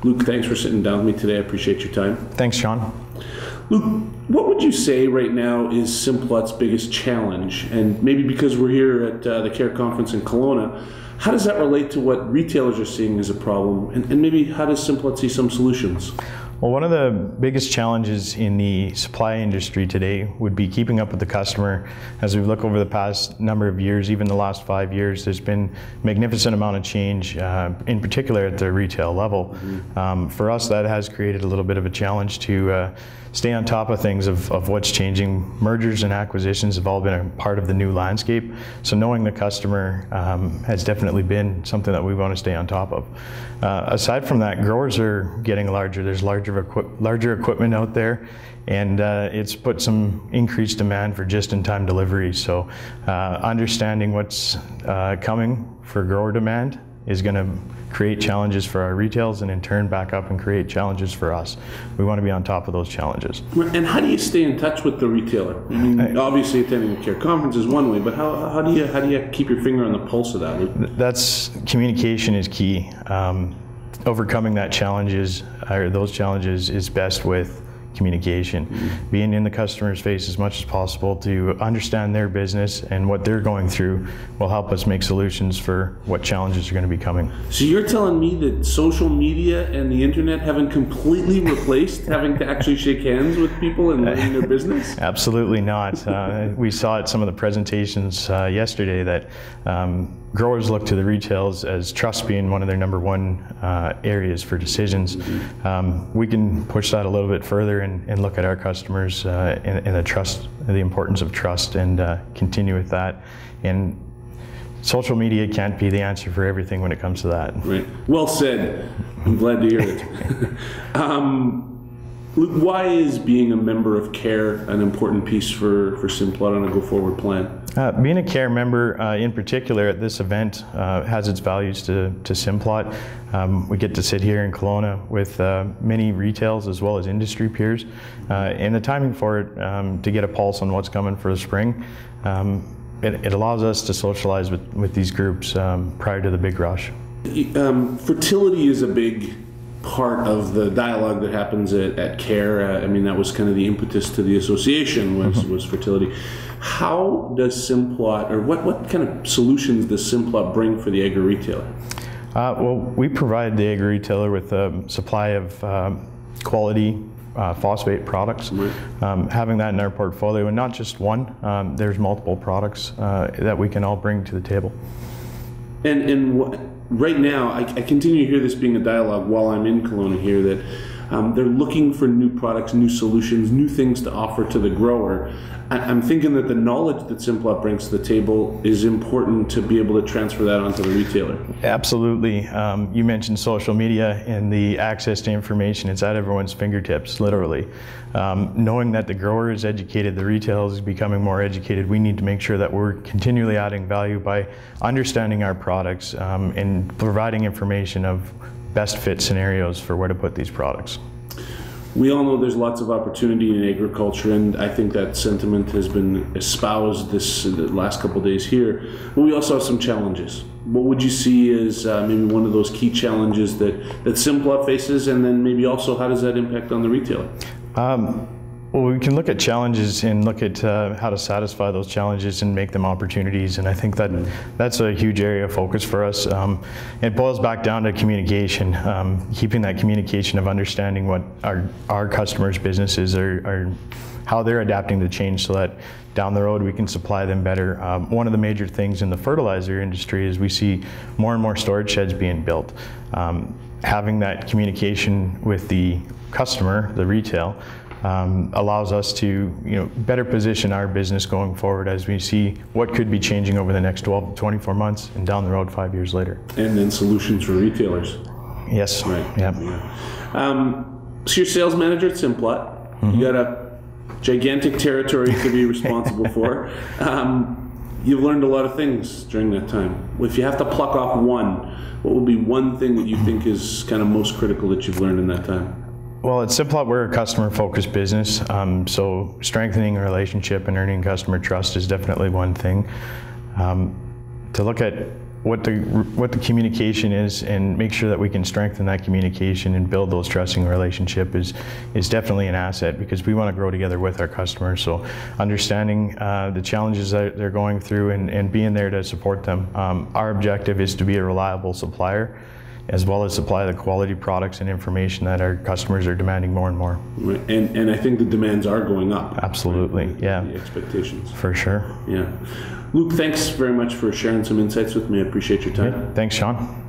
Luke, thanks for sitting down with me today. I appreciate your time. Thanks, Shawn. Luke, what would you say right now is Simplot's biggest challenge? And maybe because we're here at the CAAR conference in Kelowna, how does that relate to what retailers are seeing as a problem? And maybe how does Simplot see some solutions? Well, one of the biggest challenges in the supply industry today would be keeping up with the customer. As we look over the past number of years, even the last 5 years, there's been a magnificent amount of change, in particular at the retail level. For us, that has created a little bit of a challenge to stay on top of things, of what's changing. Mergers and acquisitions have all been a part of the new landscape. So knowing the customer has definitely been something that we want to stay on top of. Aside from that, growers are getting larger. There's larger equipment out there, and it's put some increased demand for just-in-time delivery. So understanding what's coming for grower demand is going to create challenges for our retails, and in turn back up and create challenges for us. We want to be on top of those challenges. And how do you stay in touch with the retailer? I mean, obviously attending the CAAR conference is one way, but how do you keep your finger on the pulse of that, Luke? Communication is key. Overcoming those challenges is best with communication. Being in the customer's face as much as possible to understand their business and what they're going through will help us make solutions for what challenges are going to be coming. So you're telling me that social media and the internet haven't completely replaced having to actually shake hands with people and learn their business? Absolutely not. We saw at some of the presentations yesterday that growers look to the retails as trust being one of their number one areas for decisions. We can push that a little bit further and look at our customers and the importance of trust, and continue with that. And social media can't be the answer for everything when it comes to that. Right. Well said. I'm glad to hear it. Luke, why is being a member of CAAR an important piece for Simplot on a go-forward plan? Being a CAAR member, in particular at this event, has its values to Simplot. We get to sit here in Kelowna with many retails as well as industry peers, and the timing for it to get a pulse on what's coming for the spring. It allows us to socialize with these groups prior to the big rush. Fertility is a big part of the dialogue that happens at CAAR. I mean, that was kind of the impetus to the association was fertility. How does Simplot, or what kind of solutions does Simplot bring for the agri-retailer? Well, we provide the agri-retailer with a supply of quality phosphate products. Having that in our portfolio, and not just one, there's multiple products that we can all bring to the table. Right now, I continue to hear this being a dialogue while I'm in Kelowna here, that they're looking for new products, new solutions, new things to offer to the grower. I'm thinking that the knowledge that Simplot brings to the table is important to be able to transfer that onto the retailer. Absolutely. You mentioned social media and the access to information. It's at everyone's fingertips, literally. Knowing that the grower is educated, the retailer is becoming more educated, we need to make sure that we're continually adding value by understanding our products and providing information of best fit scenarios for where to put these products. We all know there's lots of opportunity in agriculture, and I think that sentiment has been espoused the last couple of days here. But we also have some challenges. What would you see as maybe one of those key challenges that Simplot faces, and then maybe also how does that impact on the retailer? Well, we can look at challenges and look at how to satisfy those challenges and make them opportunities, and I think that's a huge area of focus for us. It boils back down to communication, keeping that communication of understanding what our customers' businesses are, how they're adapting to change, so that down the road we can supply them better. One of the major things in the fertilizer industry is we see more and more storage sheds being built. Having that communication with the customer, the retail, allows us to better position our business going forward as we see what could be changing over the next 12 to 24 months and down the road 5 years later. And then solutions for retailers. Yes. Right. Yeah. So you're sales manager at Simplot. You got a gigantic territory to be responsible for. You've learned a lot of things during that time. If you have to pluck off one, what would be one thing that you think is kind of most critical that you've learned in that time? Well, at Simplot, we're a customer-focused business, so strengthening a relationship and earning customer trust is definitely one thing. To look at what the communication is and make sure that we can strengthen that communication and build those trusting relationship is definitely an asset, because we want to grow together with our customers. So understanding the challenges that they're going through and being there to support them. Our objective is to be a reliable supplier, as well as supply the quality products and information that our customers are demanding more and more. And I think the demands are going up. Absolutely, right? yeah. The expectations. For sure. Yeah. Luke, thanks very much for sharing some insights with me. I appreciate your time. Yeah, thanks, Shawn.